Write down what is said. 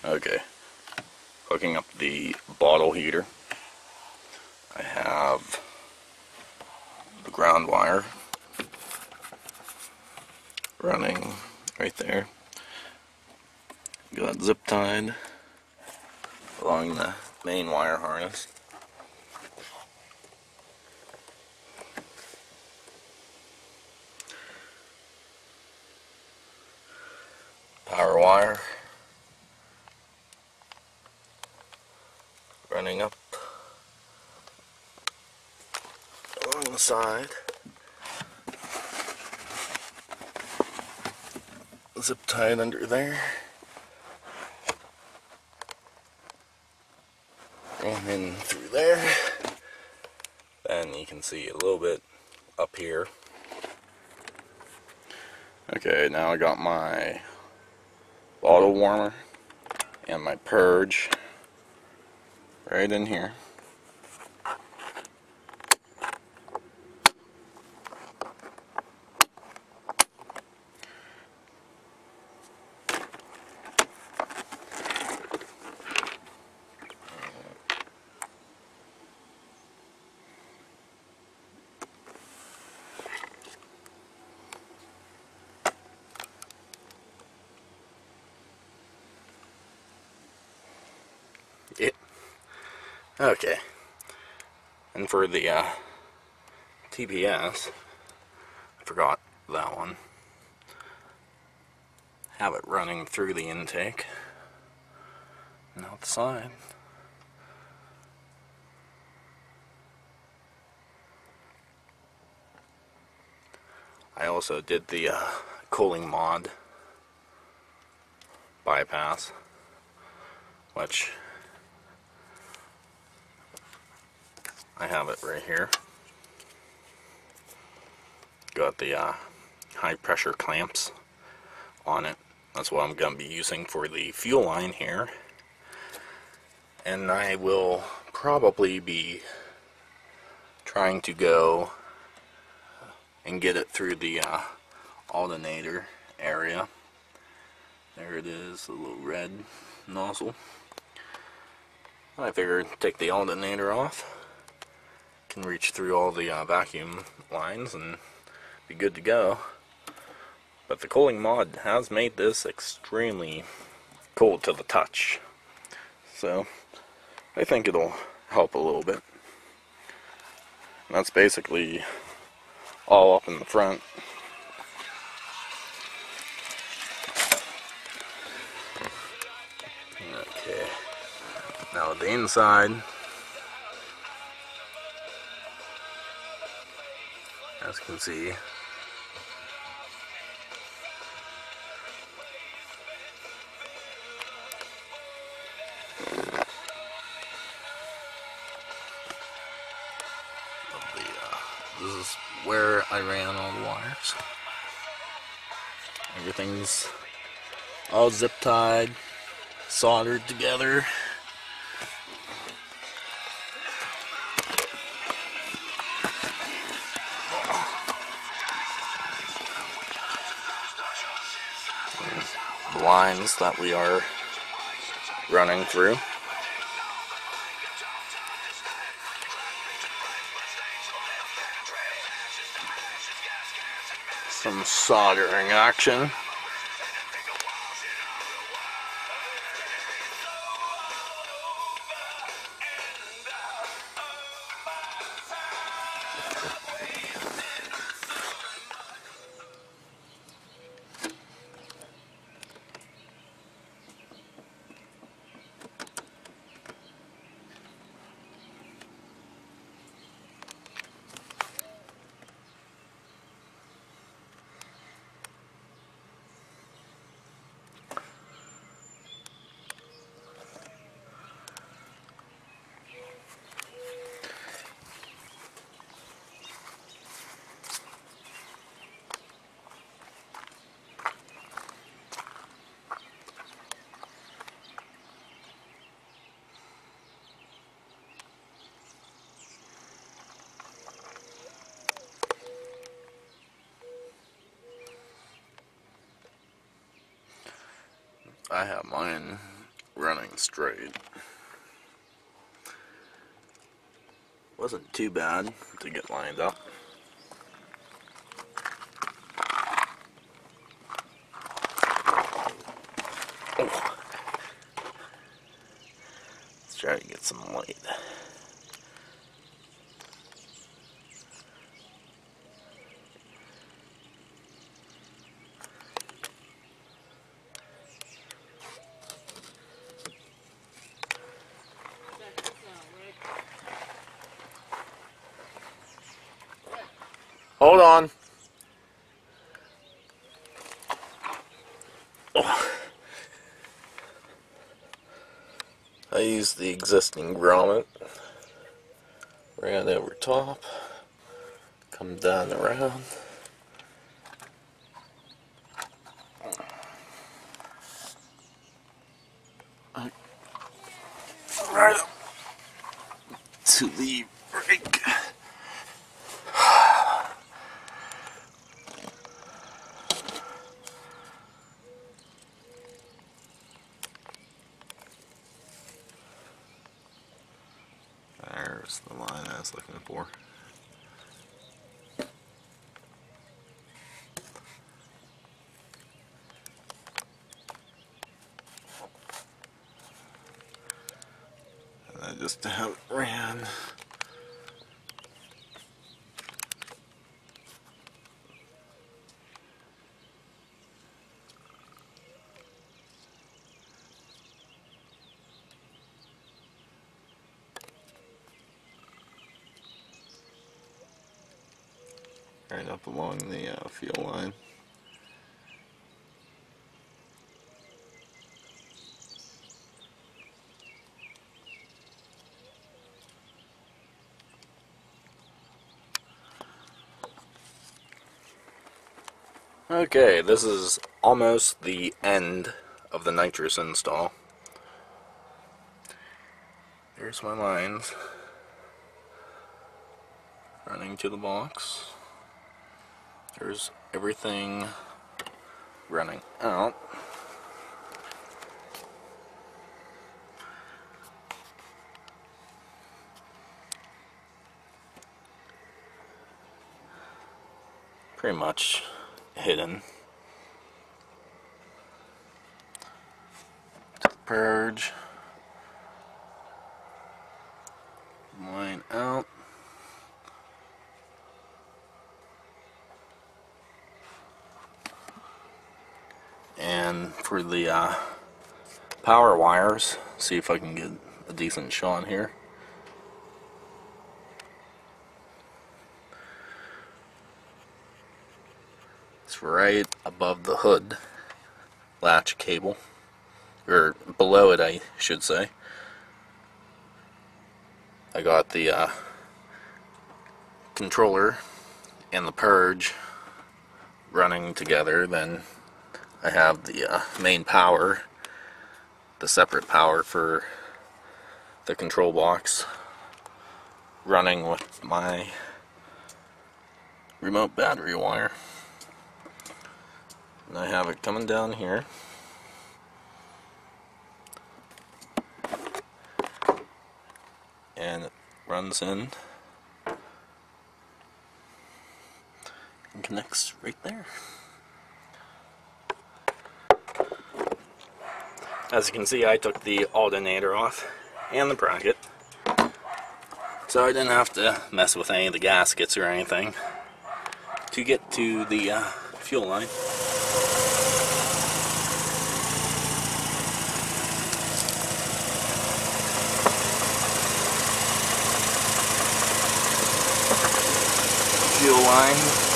Okay, hooking up the bottle heater. I have the ground wire running right there. Got zip tied along the main wire harness. Power wire running up along the side. Zip tied under there. And then through there. Then you can see a little bit up here. Okay, now I got my bottle warmer and my purge right in here. Yep. Okay. And for the TPS, I forgot that one. Have it running through the intake and outside. I also did the cooling mod bypass, which I have it right here. Got the high pressure clamps on it. That's what I'm going to be using for the fuel line here. And I will probably be trying to go and get it through the alternator area. There it is, the little red nozzle. I figured take the alternator off. Can reach through all the vacuum lines and be good to go. But the cooling mod has made this extremely cold to the touch. So I think it'll help a little bit. And that's basically all up in the front. Okay, now the inside, as you can see, this is where I ran all the wires. Everything's all zip tied, soldered together. The lines that we are running through. Some soldering action. I have mine running straight. Wasn't too bad to get lined up. Oh. Let's try to get some light. Hold on. Oh. I used the existing grommet. Ran over top. Come down around. Right up to the brake. There's the line I was looking for. And I just have it ran. Right up along the fuel line. Okay, this is almost the end of the Nitrous install. There's my lines running to the box. There's everything running out. Pretty much hidden. Purge. Line out. And for the power wires, see if I can get a decent shot here. It's right above the hood latch cable, or below it I should say. I got the controller and the purge running together. Then I have the main power, the separate power for the control box, running with my remote battery wire. And I have it coming down here. And it runs in and connects right there. As you can see, I took the alternator off and the bracket, so I didn't have to mess with any of the gaskets or anything to get to the fuel line. Fuel line